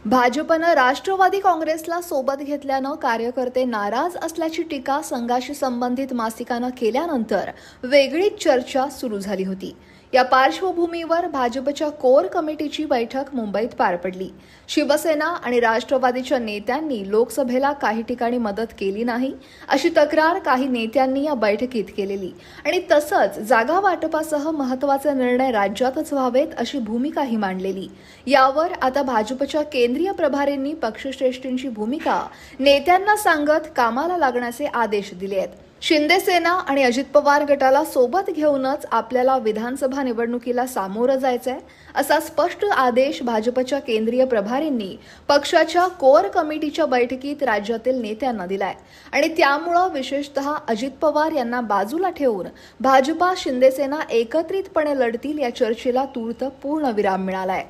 भाजपनं राष्ट्रवादी काँग्रेसला सोबत घेतल्यानं कार्यकर्ते नाराज असल्याची टीका संघाशी संबंधित मासिकानं केल्यानंतर वेगळीच चर्चा सुरू झाली होती। या पार्श्वभूमीवर भाजपच्या कोर कमिटीची बैठक मुंबईत पार पडली। शिवसेना आणि राष्ट्रवादीच्या नेत्यांनी लोकसभेला काही ठिकाणी मदत केली नाही अशी तक्रार काही नेत्यांनी या बैठकीत केलेली आणि तसंच जागा वाटपासह महत्त्वाचे निर्णय राज्यातच व्हावेत अशी भूमिकाही मांडलेली। यावर आता भाजपच्या केंद्रीय प्रभारींनी पक्षश्रेष्ठींची भूमिका नेत्यांना सांगत कामाला लागण्याचे आदेश दिले आहेत। शिंदे सेना आणि अजित पवार गटाला सोबत घेऊनच आपल्याला विधानसभा निवडणुकीला सामोरं जायचंय असा स्पष्ट आदेश भाजपच्या केंद्रीय प्रभारींनी पक्षाच्या कोर कमिटीच्या बैठकीत राज्यातील नेत्यांना दिलाय आणि त्यामुळे विशेषतः अजित पवार यांना बाजूला ठेवून भाजपा शिंदे सेना एकत्रितपणे लढतील या चर्चेला तूर्त पूर्णविराम मिळालाय।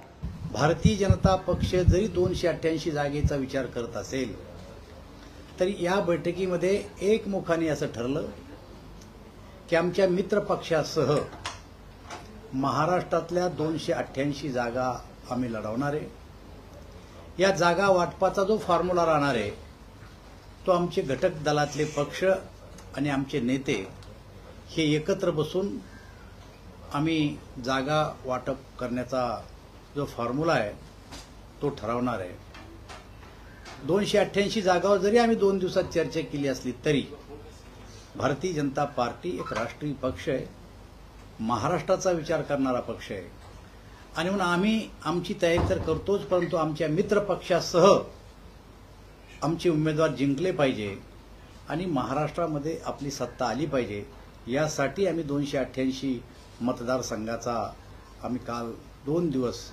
भारतीय जनता पक्ष जरी 288 जागेचा विचार करत असेल तरी या बैठकीमध्ये एकमुखाने असं ठरलं की आमच्या मित्र पक्षासह महाराष्ट्रातल्या 288 जागा आम्ही लढवणार आहे। या जागा वाटपाचा जो फॉर्म्युला राहणार आहे तो आमचे घटक दलातले पक्ष आणि आमचे नेते हे एकत्र बसून आम्ही जागा वाटप करण्याचा जो फॉर्म्युला आहे तो ठरवणार आहे। 288 जागावर जरी आम्ही 2 दिवसात चर्चा केली असली तरी भारतीय जनता पार्टी एक राष्ट्रीय पक्ष आहे, महाराष्ट्राचा विचार करणारा पक्ष आहे आणि म्हणून आम्ही आमची तयारी तर करतोच, परंतु आमच्या मित्र पक्षासह आमचे उमेदवार जिंकले पाहिजे आणि महाराष्ट्रामध्ये आपली सत्ता आली पाहिजे। यासाठी आम्ही 288 मतदारसंघाचा आम्ही काल 2 दिवस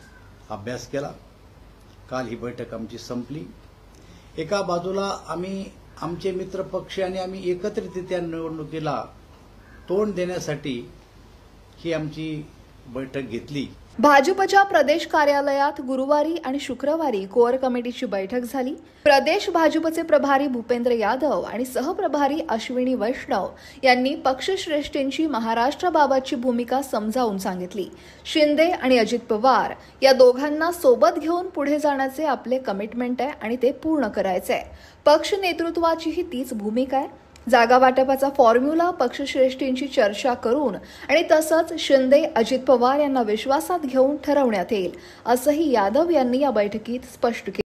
अभ्यास केला। काल ही बैठक आमची संपली। एका बाजूला आम्ही आमचे मित्र पक्ष आणि आम्ही एकत्रितरित्या निवडणुकीला तोंड देण्यासाठी ही आमची बैठक घेतली। भाजपच्या प्रदेश कार्यालयात गुरुवारी आणि शुक्रवारी कोर कमिटीची बैठक झाली। प्रदेश भाजपचे प्रभारी भूपेंद्र यादव आणि सहप्रभारी अश्विनी वैष्णव यांनी पक्षश्रेष्ठींची महाराष्ट्राबाबतची भूमिका समजावून सांगितली। शिंदे आणि अजित पवार या दोघांना सोबत घेऊन पुढे जाण्याचे आपले कमिटमेंट आहे आणि ते पूर्ण करायचे आहे। पक्ष नेतृत्वाचीही तीच भूमिका आहे। जागा वाटपाचा फॉर्म्युला पक्षश्रेष्ठींची चर्चा करून आणि तसंच शिंदे अजित पवार यांना विश्वासात घेऊन ठरवण्यात येईल असंही यादव यांनी या बैठकीत स्पष्ट केलं।